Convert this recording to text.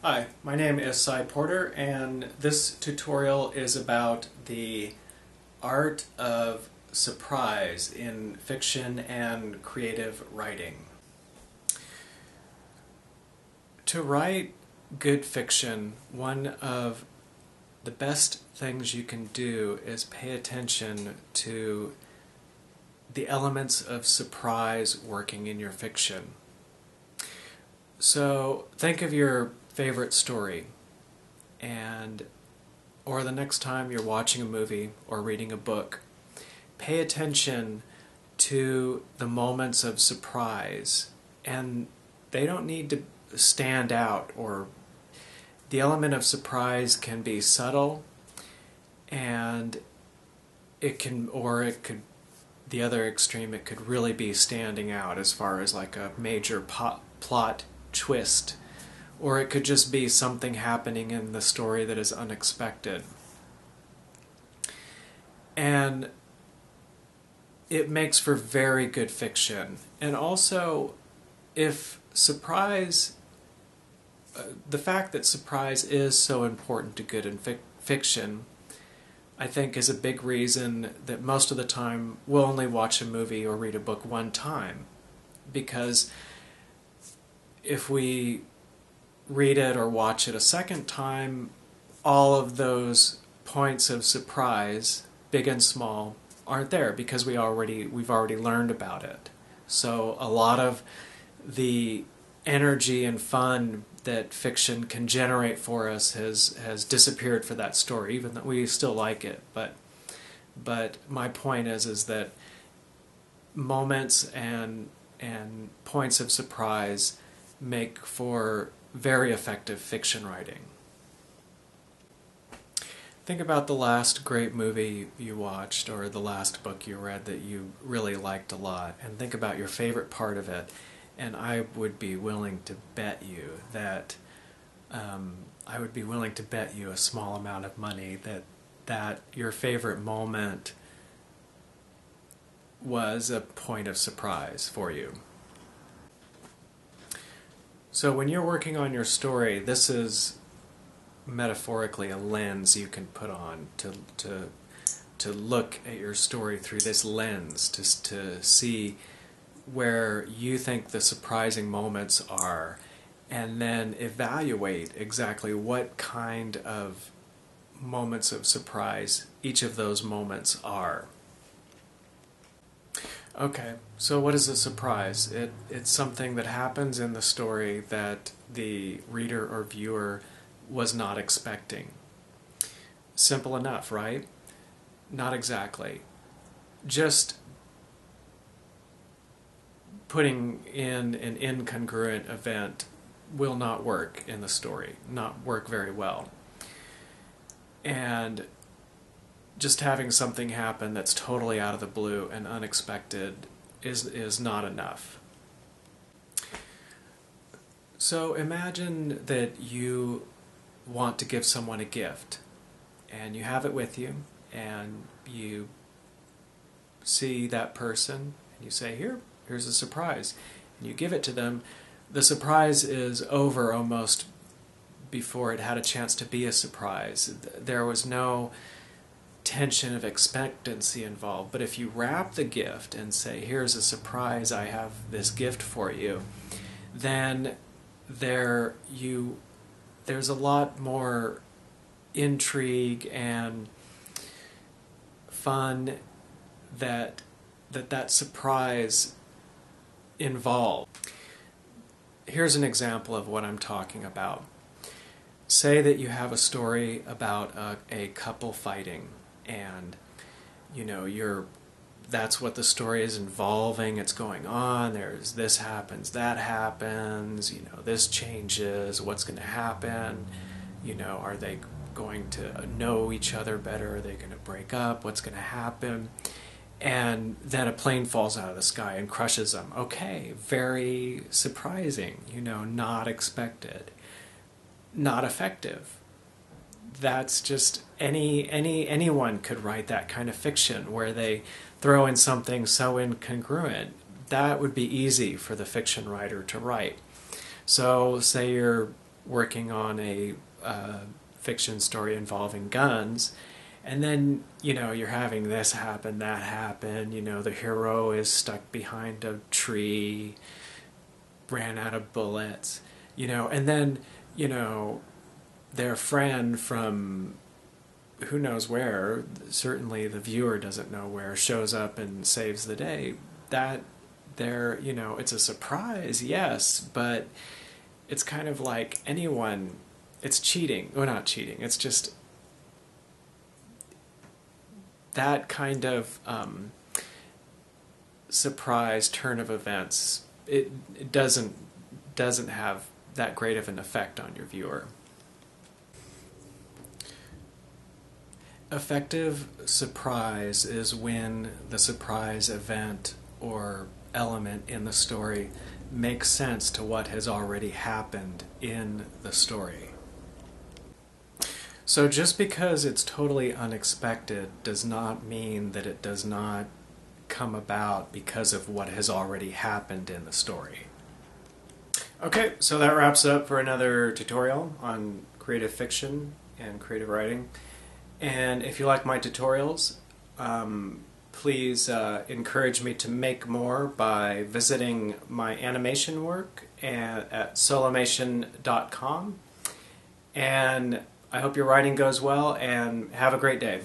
Hi, my name is Cy Porter, and this tutorial is about the art of surprise in fiction and creative writing. To write good fiction, one of the best things you can do is pay attention to the elements of surprise working in your fiction. So think of your favorite story, and or the next time you're watching a movie or reading a book, pay attention to the moments of surprise, and they don't need to stand out. Or the element of surprise can be subtle, and it could the other extreme, it could really be standing out as far as like a major plot twist, or it could just be something happening in the story that is unexpected. And it makes for very good fiction. And also, if surprise, the fact that surprise is so important to good in fiction, I think is a big reason that most of the time we'll only watch a movie or read a book one time. Because if we read it or watch it a second time, all of those points of surprise, big and small, aren't there because we've already learned about it. So a lot of the energy and fun that fiction can generate for us has disappeared for that story, even though we still like it. But my point is that moments and points of surprise make for very effective fiction writing. Think about the last great movie you watched or the last book you read that you really liked a lot, and think about your favorite part of it. And I would be willing to bet you that a small amount of money that your favorite moment was a point of surprise for you. So when you're working on your story, this is metaphorically a lens you can put on to look at your story through this lens, to see where you think the surprising moments are, and then evaluate exactly what kind of moments of surprise each of those moments are. Okay, so what is a surprise? It's something that happens in the story that the reader or viewer was not expecting. Simple enough, right? Not exactly. Just putting in an incongruent event will not work in the story, not work very well. And just having something happen that's totally out of the blue and unexpected is not enough. So imagine that you want to give someone a gift, and you have it with you, and you see that person, and you say, here's a surprise, and you give it to them. The surprise is over almost before it had a chance to be a surprise. There was no tension of expectancy involved. But if you wrap the gift and say, here's a surprise, I have this gift for you, then there's a lot more intrigue and fun that surprise involved. Here's an example of what I'm talking about. Say that you have a story about a couple fighting, and that's what the story is involving. It's going on. There's this happens, that happens. This changes. What's going to happen? Are they going to know each other better? Are they going to break up? What's going to happen? And then a plane falls out of the sky and crushes them. Okay, very surprising. Not expected, not effective. That's just anyone could write that kind of fiction where they throw in something so incongruent. That would be easy for the fiction writer to write. So say you're working on a fiction story involving guns, and then, you're having this happen, that happen, the hero is stuck behind a tree, ran out of bullets, and then, their friend from who knows where, certainly the viewer doesn't know where, shows up and saves the day. That it's a surprise, yes, but it's kind of like anyone, it's cheating. Well, not cheating, it's just that kind of surprise turn of events. It doesn't have that great of an effect on your viewer. Effective surprise is when the surprise event or element in the story makes sense to what has already happened in the story. So just because it's totally unexpected does not mean that it does not come about because of what has already happened in the story. Okay, so that wraps up for another tutorial on creative fiction and creative writing. And if you like my tutorials, please encourage me to make more by visiting my animation work at solomation.com. And I hope your writing goes well, and have a great day.